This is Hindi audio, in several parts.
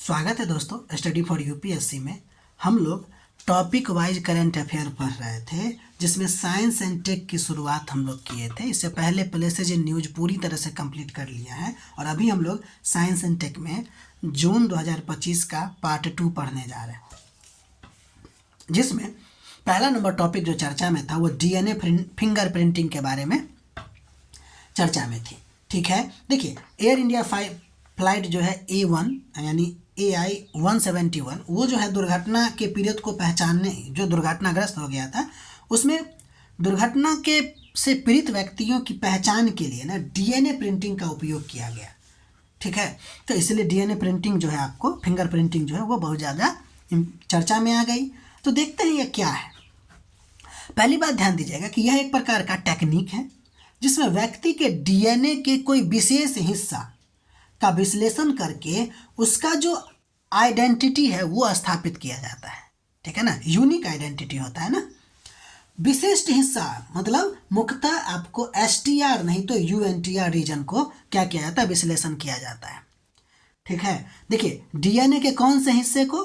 स्वागत है दोस्तों स्टडी फॉर यूपीएससी में। हम लोग टॉपिक वाइज करंट अफेयर पढ़ रहे थे, जिसमें साइंस एंड टेक की शुरुआत हम लोग किए थे। इससे पहले प्लेसेज इन न्यूज पूरी तरह से कंप्लीट कर लिया है और अभी हम लोग साइंस एंड टेक में जून 2025 का पार्ट 2 पढ़ने जा रहे हैं, जिसमें पहला नंबर टॉपिक जो चर्चा में था वो डीएनए फिंगरप्रिंटिंग के बारे में चर्चा में थी। ठीक है, देखिए एयर इंडिया फ्लाइट जो है A1 यानी AI-171 वो जो है दुर्घटना के पीड़ित को पहचानने, जो दुर्घटनाग्रस्त हो गया था, उसमें दुर्घटना के से पीड़ित व्यक्तियों की पहचान के लिए ना डीएनए प्रिंटिंग का उपयोग किया गया। ठीक है, तो इसलिए डीएनए प्रिंटिंग जो है आपको फिंगर प्रिंटिंग जो है वो बहुत ज़्यादा चर्चा में आ गई। तो देखते हैं ये क्या है। पहली बात ध्यान दीजिएगा कि यह एक प्रकार का टेक्निक है जिसमें व्यक्ति के डीएनए के कोई विशेष हिस्सा का विश्लेषण करके उसका जो आइडेंटिटी है वो स्थापित किया जाता है। ठीक है ना, यूनिक आइडेंटिटी होता है ना। विशिष्ट हिस्सा मतलब मुख्यतः आपको STR नहीं तो UNTR रीजन को क्या किया जाता है, विश्लेषण किया जाता है। ठीक है, देखिए डीएनए के कौन से हिस्से को,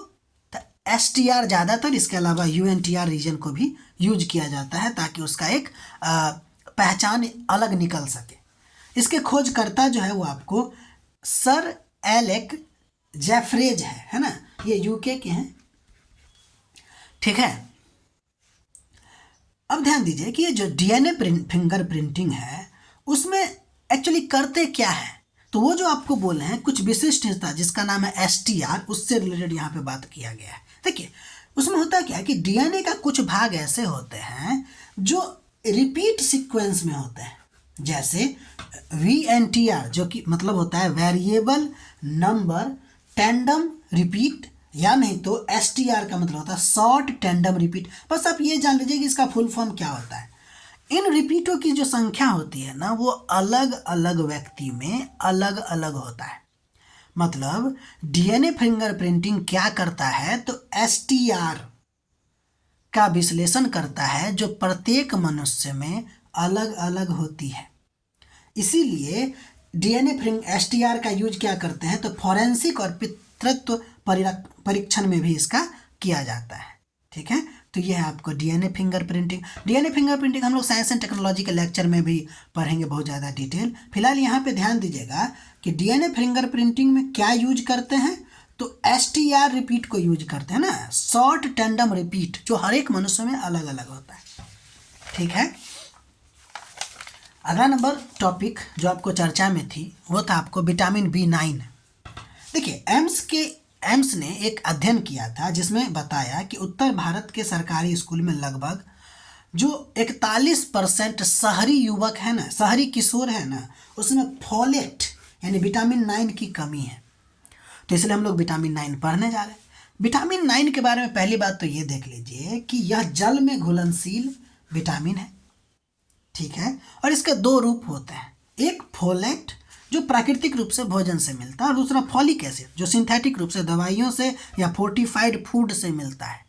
तो STR ज़्यादातर, इसके अलावा UNTR रीजन को भी यूज किया जाता है ताकि उसका एक पहचान अलग निकल सके। इसके खोजकर्ता जो है वो आपको सर एलेक जेफरेज है ना, ये यूके के हैं। ठीक है, अब ध्यान दीजिए कि ये जो डीएनए फिंगर प्रिंटिंग है उसमें एक्चुअली करते क्या है। तो वो जो आपको बोल रहे हैं कुछ विशिष्ट हिस्सा जिसका नाम है STR, उससे रिलेटेड यहाँ पे बात किया गया है। देखिए उसमें होता क्या है कि डीएनए का कुछ भाग ऐसे होते हैं जो रिपीट सीक्वेंस में होते हैं, जैसे VNTR जो कि मतलब होता है वेरिएबल नंबर टेंडम रिपीट, या नहीं तो STR का मतलब होता है शॉर्ट टेंडम रिपीट। बस आप ये जान लीजिए कि इसका फुल फॉर्म क्या होता है। इन रिपीटों की जो संख्या होती है ना वो अलग अलग व्यक्ति में अलग अलग होता है। मतलब डीएनए फिंगरप्रिंटिंग क्या करता है, तो STR का विश्लेषण करता है जो प्रत्येक मनुष्य में अलग अलग होती है। इसीलिए डीएनए STR का यूज क्या करते हैं, तो फॉरेंसिक और पितृत्व परीक्षण में भी इसका किया जाता है। ठीक है, तो ये है आपको डीएनए फिंगरप्रिंटिंग। डीएनए फिंगरप्रिंटिंग हम लोग साइंस एंड टेक्नोलॉजी के लेक्चर में भी पढ़ेंगे बहुत ज़्यादा डिटेल। फिलहाल यहाँ पे ध्यान दीजिएगा कि डीएनए फिंगरप्रिंटिंग में क्या यूज करते हैं, तो STR रिपीट को यूज करते हैं ना, शॉर्ट टेंडम रिपीट, जो हर एक मनुष्य में अलग अलग होता है। ठीक है, अगला नंबर टॉपिक जो आपको चर्चा में थी वो था आपको विटामिन B9। देखिए एम्स ने एक अध्ययन किया था जिसमें बताया कि उत्तर भारत के सरकारी स्कूल में लगभग जो 41% शहरी युवक है ना, शहरी किशोर है ना, उसमें फोलेट यानी विटामिन 9 की कमी है। तो इसलिए हम लोग विटामिन 9 पढ़ने जा रहे हैं। विटामिन 9 के बारे में पहली बात तो ये देख लीजिए कि यह जल में घुलनशील विटामिन है। ठीक है, और इसके दो रूप होते हैं, एक फोलेट जो प्राकृतिक रूप से भोजन से मिलता है और दूसरा फॉलिक एसिड जो सिंथेटिक रूप से दवाइयों से या फोर्टिफाइड फूड से मिलता है।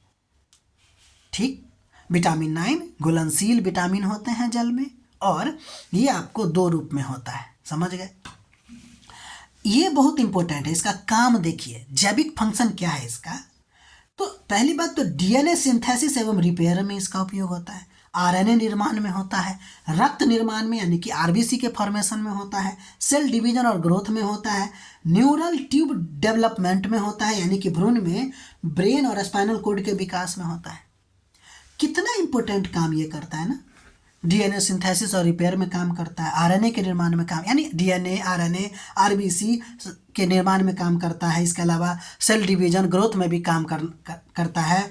ठीक, विटामिन 9 घुलनशील विटामिन होते हैं जल में और ये आपको दो रूप में होता है, समझ गए। ये बहुत इंपॉर्टेंट है, इसका काम देखिए, जैविक फंक्शन क्या है इसका। तो पहली बात तो डीएनए सिंथेसिस एवं रिपेयर में इसका उपयोग होता है, RNA निर्माण में होता है, रक्त निर्माण में यानी कि RBC के फॉर्मेशन में होता है, सेल डिवीजन और ग्रोथ में होता है, न्यूरल ट्यूब डेवलपमेंट में होता है यानी कि भ्रूण में ब्रेन और स्पाइनल कॉर्ड के विकास में होता है। कितना इंपॉर्टेंट काम ये करता है ना, डीएनए सिंथेसिस और रिपेयर में काम करता है, RNA के निर्माण में काम, यानी डीएनए RNA RBC के निर्माण में काम करता है। इसके अलावा सेल डिवीजन ग्रोथ में भी काम करता है,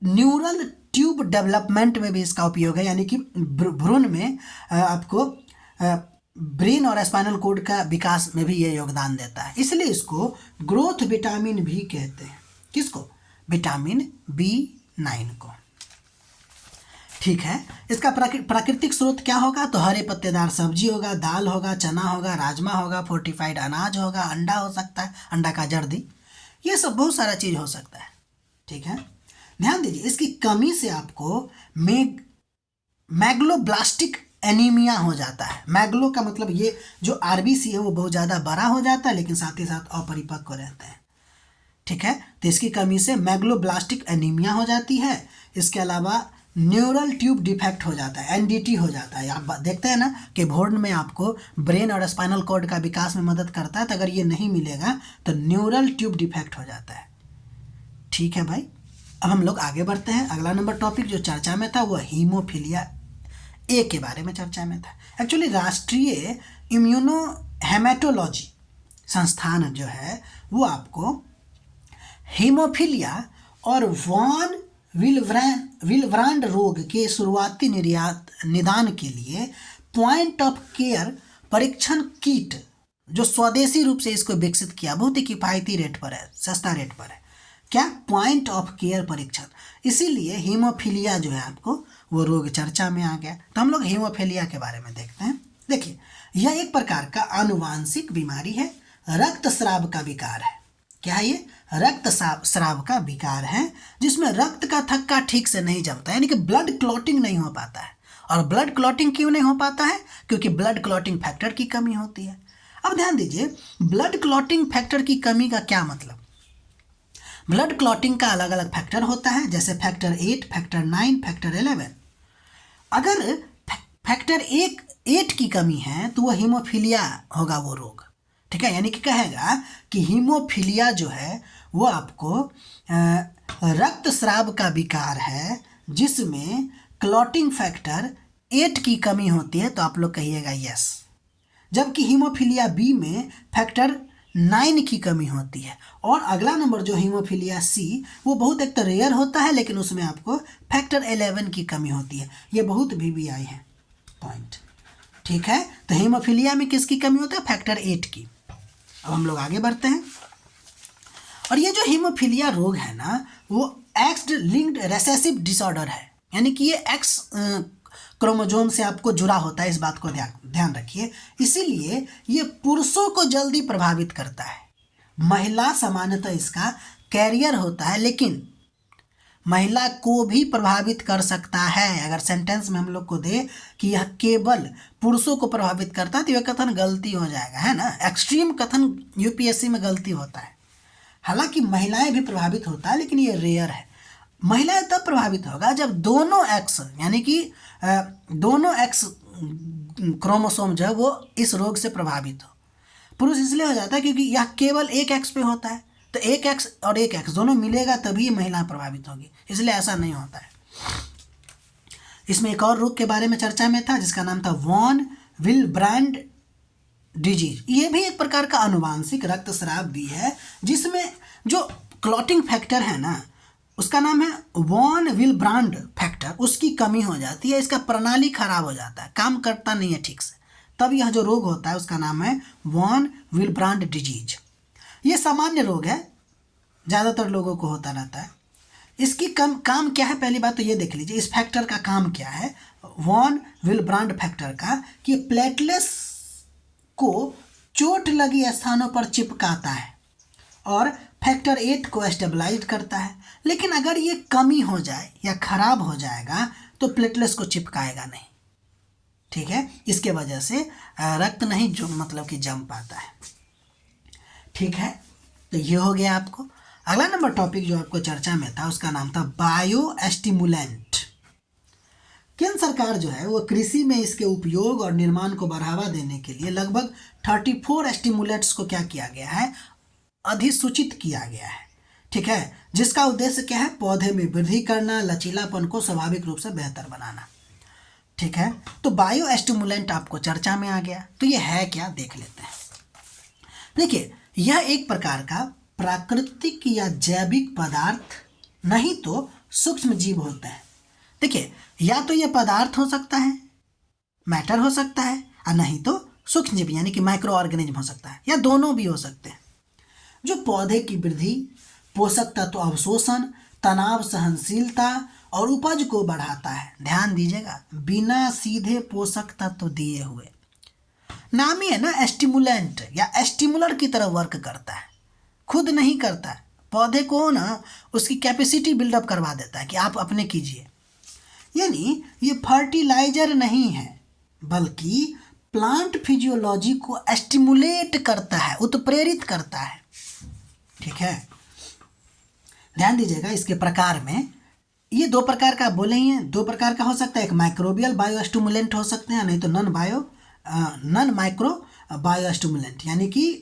न्यूरल ट्यूब डेवलपमेंट में भी इसका उपयोग है, यानी कि भ्रूण में आपको ब्रेन और स्पाइनल कॉर्ड का विकास में भी ये योगदान देता है। इसलिए इसको ग्रोथ विटामिन भी कहते हैं। किसको? विटामिन B9 को। ठीक है, इसका प्राकृतिक स्रोत क्या होगा, तो हरे पत्तेदार सब्जी होगा, दाल होगा, चना होगा, राजमा होगा, फोर्टिफाइड अनाज होगा, अंडा हो सकता है, अंडा का जर्दी, ये सब बहुत सारा चीज़ हो सकता है। ठीक है, ध्यान दीजिए इसकी कमी से आपको मैग्लोब्लास्टिक एनीमिया हो जाता है। मैग्लो का मतलब ये जो RBC है वो बहुत ज़्यादा बड़ा हो जाता है लेकिन साथ ही साथ अपरिपक्व रहता है। ठीक है। तो इसकी कमी से मैग्लोब्लास्टिक एनीमिया हो जाती है। इसके अलावा न्यूरल ट्यूब डिफेक्ट हो जाता है, एनडीटी हो जाता है। आप देखते हैं ना कि भोर्न में आपको ब्रेन और स्पाइनल कॉर्ड का विकास में मदद करता है, तो अगर ये नहीं मिलेगा तो न्यूरल ट्यूब डिफेक्ट हो जाता है। ठीक है भाई, अब हम लोग आगे बढ़ते हैं। अगला नंबर टॉपिक जो चर्चा में था वो हीमोफीलिया ए के बारे में चर्चा में था। एक्चुअली राष्ट्रीय इम्यूनो हेमेटोलॉजी संस्थान जो है वो आपको हीमोफीलिया और वॉन विलब्रांड रोग के शुरुआती निदान के लिए पॉइंट ऑफ केयर परीक्षण किट जो स्वदेशी रूप से इसको विकसित किया, बहुत ही किफ़ायती रेट पर है, सस्ता रेट पर है। क्या? पॉइंट ऑफ केयर परीक्षण। इसीलिए हीमोफीलिया जो है आपको वो रोग चर्चा में आ गया। तो हम लोग हीमोफीलिया के बारे में देखते हैं। देखिए, यह एक प्रकार का आनुवांशिक बीमारी है, रक्तस्राव का विकार है। क्या है ये? रक्तस्राव का विकार है, जिसमें रक्त का थक्का ठीक से नहीं जमता, यानी कि ब्लड क्लॉटिंग नहीं हो पाता है। और ब्लड क्लॉटिंग क्यों नहीं हो पाता है? क्योंकि ब्लड क्लॉटिंग फैक्टर की कमी होती है। अब ध्यान दीजिए, ब्लड क्लॉटिंग फैक्टर की कमी का क्या मतलब? ब्लड क्लॉटिंग का अलग अलग फैक्टर होता है, जैसे फैक्टर 8, फैक्टर 9, फैक्टर 11। अगर फैक्टर 8 की कमी है तो वह हीमोफीलिया होगा वो रोग। ठीक है, यानी कि कहेगा कि हीमोफीलिया जो है वो आपको रक्तस्राव का विकार है, जिसमें क्लॉटिंग फैक्टर 8 की कमी होती है। तो आप लोग कहिएगा यस। जबकि हीमोफीलिया बी में फैक्टर 9 की कमी होती है। और अगला नंबर जो हीमोफीलिया सी, वो बहुत एक तो रेयर होता है, लेकिन उसमें आपको फैक्टर 11 की कमी होती है। ये बहुत VVI है पॉइंट। ठीक है, तो हीमोफीलिया में किसकी कमी होती है? फैक्टर 8 की। अब हम लोग आगे बढ़ते हैं। और ये जो हीमोफीलिया रोग है ना, वो एक्स लिंक्ड रेसेसिव डिसऑर्डर है, यानी कि ये एक्स क्रोमोजोम से आपको जुड़ा होता है। इस बात को ध्यान रखिए। इसीलिए ये पुरुषों को जल्दी प्रभावित करता है। महिला सामान्यतः इसका कैरियर होता है, लेकिन महिला को भी प्रभावित कर सकता है। अगर सेंटेंस में हम लोग को दे कि यह केवल पुरुषों को प्रभावित करता है तो यह कथन गलती हो जाएगा, है ना। एक्सट्रीम कथन UPSC में गलती होता है। हालांकि महिलाएं भी प्रभावित होता है, लेकिन ये रेयर है। महिलाएं तब प्रभावित होगा जब दोनों एक्स, यानी कि दोनों एक्स क्रोमोसोम जो है वो इस रोग से प्रभावित हो। पुरुष इसलिए हो जाता है क्योंकि यह केवल एक एक्स पे होता है, तो एक एक्स और एक एक्स दोनों मिलेगा तभी महिला प्रभावित होगी, इसलिए ऐसा नहीं होता है। इसमें एक और रोग के बारे में चर्चा में था जिसका नाम था वॉन विलब्रांड डिजीज। ये भी एक प्रकार का आनुवांशिक रक्तस्राव भी है, जिसमें जो क्लॉटिंग फैक्टर है ना, उसका नाम है वॉन विलब्रांड फैक्टर, उसकी कमी हो जाती है। इसका प्रणाली खराब हो जाता है, काम करता नहीं है ठीक से, तब यह जो रोग होता है उसका नाम है वॉन विलब्रांड डिजीज। ये सामान्य रोग है, ज़्यादातर लोगों को होता रहता है। इसकी काम क्या है? पहली बात तो ये देख लीजिए, इस फैक्टर का काम क्या है वॉन विलब्रांड फैक्टर का, कि प्लेटलेट्स को चोट लगी स्थानों पर चिपकाता है और फैक्टर 8 को स्टेबलाइज करता है। लेकिन अगर ये कमी हो जाए या खराब हो जाएगा तो प्लेटलेट्स को चिपकाएगा नहीं। ठीक है, इसके वजह से रक्त नहीं जो मतलब कि जम पाता है। ठीक है, तो ये हो गया आपको। अगला नंबर टॉपिक जो आपको चर्चा में था उसका नाम था बायो एस्टिमुलेंट। केंद्र सरकार जो है वो कृषि में इसके उपयोग और निर्माण को बढ़ावा देने के लिए लगभग 34 एस्टिमुलेंट्स को क्या किया गया है? अधिसूचित किया गया है। ठीक है, जिसका उद्देश्य क्या है? पौधे में वृद्धि करना, लचीलापन को स्वाभाविक रूप से बेहतर बनाना। ठीक है, तो बायो एस्टिमुलेंट आपको चर्चा में आ गया। तो ये है क्या, देख लेते हैं। देखिए, यह एक प्रकार का प्राकृतिक या जैविक पदार्थ नहीं तो सूक्ष्म जीव होता है। देखिए, या तो यह पदार्थ हो सकता है, मैटर हो सकता है, और नहीं तो सूक्ष्म जीव यानी कि माइक्रो ऑर्गेनिज्म हो सकता है, या दोनों भी हो सकते हैं, जो पौधे की वृद्धि, पोषक तत्व अवशोषण, तनाव सहनशीलता और उपज को बढ़ाता है। ध्यान दीजिएगा, बिना सीधे पोषक तत्व दिए हुए। नाम ही है ना एस्टिमुलेंट या एस्टिमुलर की तरह वर्क करता है, खुद नहीं करता है। पौधे को ना उसकी कैपेसिटी बिल्डअप करवा देता है कि आप अपने कीजिए। यानी ये फर्टिलाइजर नहीं है, बल्कि प्लांट फिजियोलॉजी को एस्टिमुलेट करता है, उत्प्रेरित करता है। ठीक है, ध्यान दीजिएगा इसके प्रकार में, ये दो प्रकार का बोले ही हैं, दो प्रकार का हो सकता है, एक माइक्रोबियल बायोस्टिमुलेंट हो सकते हैं, नहीं तो नॉन माइक्रो बायोस्टिमुलेंट, यानी कि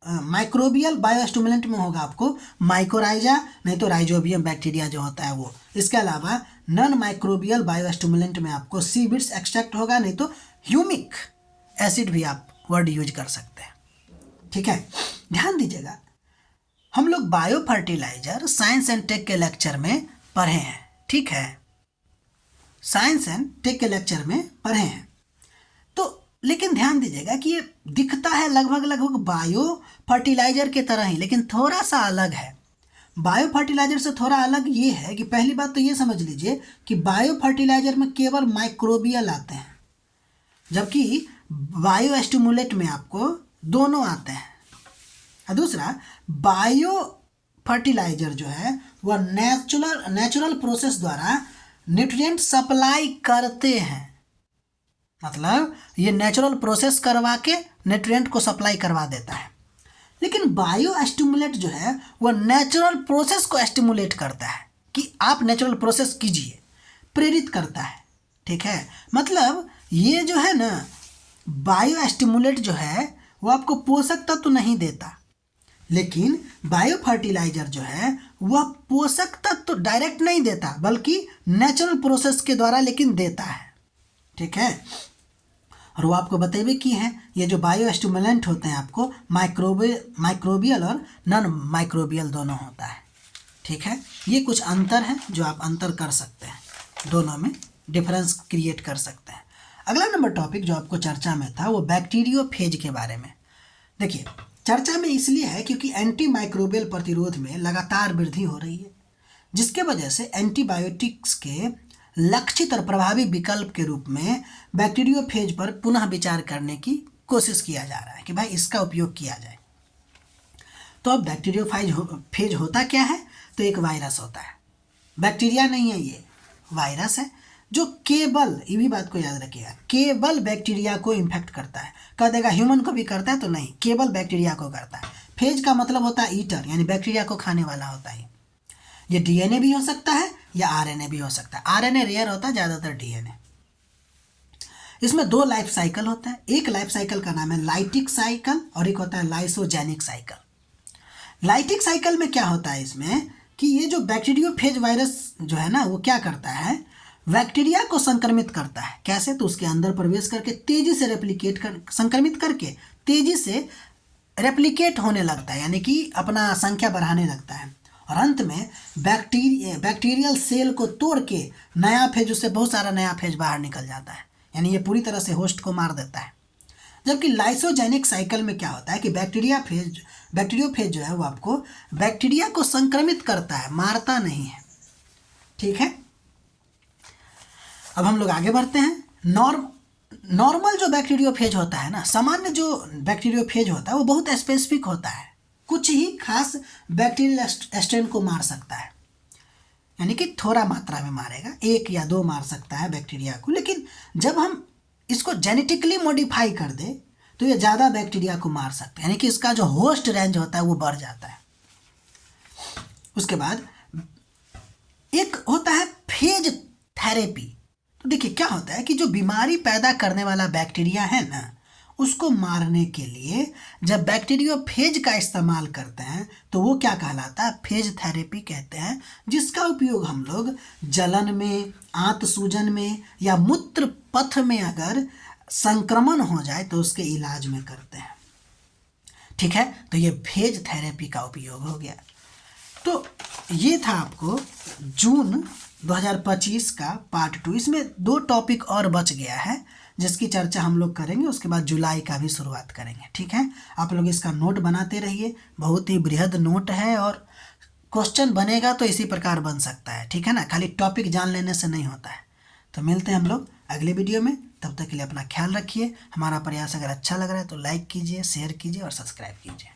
माइक्रोबियल बायोस्टिमुलेंट में होगा आपको माइकोराइजा, नहीं तो राइजोबियम बैक्टीरिया जो होता है वो। इसके अलावा नॉन माइक्रोबियल बायोस्टिमुलेंट में आपको सीविड्स एक्सट्रैक्ट होगा, नहीं तो ह्यूमिक एसिड भी आप वर्ड यूज कर सकते हैं। ठीक है, ध्यान दीजिएगा, हम लोग bio fertiliser science and tech के लेक्चर में पढ़े हैं। ठीक है, साइंस एंड टेक के लेक्चर में पढ़े हैं, तो लेकिन ध्यान दीजिएगा कि ये दिखता है लगभग बायो फर्टिलाइजर के तरह ही, लेकिन थोड़ा सा अलग है। बायो फर्टिलाइजर से थोड़ा अलग ये है कि पहली बात तो ये समझ लीजिए कि बायो फर्टिलाइजर में केवल माइक्रोबियल आते हैं, जबकि बायो स्टिमुलेट में आपको दोनों आते हैं। और दूसरा, बायो फर्टिलाइजर जो है वह नेचुरल प्रोसेस द्वारा न्यूट्रिएंट सप्लाई करते हैं, मतलब ये नेचुरल प्रोसेस करवा के न्यूट्रिएंट को सप्लाई करवा देता है। लेकिन बायो स्टिमुलेट जो है वह नेचुरल प्रोसेस को स्टिमुलेट करता है कि आप नेचुरल प्रोसेस कीजिए, प्रेरित करता है। ठीक है, मतलब ये जो है ना बायो स्टिमुलेट जो है वो आपको पोषक तत्व तो नहीं देता, लेकिन बायो फर्टिलाइजर जो है वह पोषक तत्व तो डायरेक्ट नहीं देता, बल्कि नेचुरल प्रोसेस के द्वारा लेकिन देता है। ठीक है, और वो आपको बतेबे की हैं, ये जो बायो स्टिमुलेंट होते हैं आपको माइक्रोबियल और नॉन माइक्रोबियल दोनों होता है। ठीक है, ये कुछ अंतर है जो आप अंतर कर सकते हैं, दोनों में डिफरेंस क्रिएट कर सकते हैं। अगला नंबर टॉपिक जो आपको चर्चा में था वो बैक्टीरियोफेज के बारे में। देखिए, चर्चा में इसलिए है क्योंकि एंटी माइक्रोबियल प्रतिरोध में लगातार वृद्धि हो रही है, जिसके वजह से एंटीबायोटिक्स के लक्षित और प्रभावी विकल्प के रूप में बैक्टीरियोफेज पर पुनः विचार करने की कोशिश किया जा रहा है कि भाई इसका उपयोग किया जाए। तो अब बैक्टीरियोफेज होता क्या है? तो एक वायरस होता है, बैक्टीरिया नहीं है, ये वायरस है जो केवल, ये भी बात को याद रखिएगा, केवल बैक्टीरिया को इन्फेक्ट करता है। कह देगा ह्यूमन को भी करता है, तो नहीं, केवल बैक्टीरिया को करता है। फेज का मतलब होता है ईटर, यानी बैक्टीरिया को खाने वाला होता है। ये डीएनए भी हो सकता है या आरएनए भी हो सकता है। आरएनए रेयर होता है, ज़्यादातर डीएनए। इसमें दो लाइफ साइकिल होता है, एक लाइफ साइकिल का नाम है लाइटिक साइकिल और एक होता है लाइसोजेनिक साइकिल। लाइटिक साइकिल में क्या होता है इसमें कि ये जो बैक्टीरियोफेज वायरस जो है ना वो क्या करता है, बैक्टीरिया को संक्रमित करता है। कैसे? तो उसके अंदर प्रवेश करके तेजी से संक्रमित करके तेजी से रेप्लिकेट होने लगता है, यानी कि अपना संख्या बढ़ाने लगता है, और अंत में बैक्टीरियल सेल को तोड़ के नया फेज, उससे बहुत सारा नया फेज बाहर निकल जाता है, यानी ये पूरी तरह से होस्ट को मार देता है। जबकि लाइसोजेनिक साइकिल में क्या होता है कि बैक्टीरियोफेज जो है वो आपको बैक्टीरिया को संक्रमित करता है, मारता नहीं है। ठीक है, अब हम लोग आगे बढ़ते हैं। नॉर्मल जो बैक्टीरियोफेज होता है ना, सामान्य जो बैक्टीरियोफेज होता है वो बहुत स्पेसिफिक होता है, कुछ ही खास बैक्टीरियल स्ट्रेन को मार सकता है, यानी कि थोड़ा मात्रा में मारेगा, 1 या 2 मार सकता है बैक्टीरिया को। लेकिन जब हम इसको जेनेटिकली मॉडिफाई कर दे तो ये ज़्यादा बैक्टीरिया को मार सकते हैं, यानी कि इसका जो होस्ट रेंज होता है वो बढ़ जाता है। उसके बाद एक होता है फेज थेरेपी। तो देखिए क्या होता है कि जो बीमारी पैदा करने वाला बैक्टीरिया है ना, उसको मारने के लिए जब बैक्टीरियोफेज का इस्तेमाल करते हैं तो वो क्या कहलाता है, फेज थेरेपी कहते हैं, जिसका उपयोग हम लोग जलन में, आंत सूजन में या मूत्र पथ में अगर संक्रमण हो जाए तो उसके इलाज में करते हैं। ठीक है, तो ये फेज थेरेपी का उपयोग हो गया। तो ये था आपको जून 2025 का पार्ट 2। इसमें 2 टॉपिक और बच गया है जिसकी चर्चा हम लोग करेंगे, उसके बाद जुलाई का भी शुरुआत करेंगे। ठीक है, आप लोग इसका नोट बनाते रहिए, बहुत ही बृहद नोट है और क्वेश्चन बनेगा तो इसी प्रकार बन सकता है। ठीक है ना, खाली टॉपिक जान लेने से नहीं होता है। तो मिलते हैं हम लोग अगले वीडियो में, तब तक के लिए अपना ख्याल रखिए। हमारा प्रयास अगर अच्छा लग रहा है तो लाइक कीजिए, शेयर कीजिए और सब्सक्राइब कीजिए।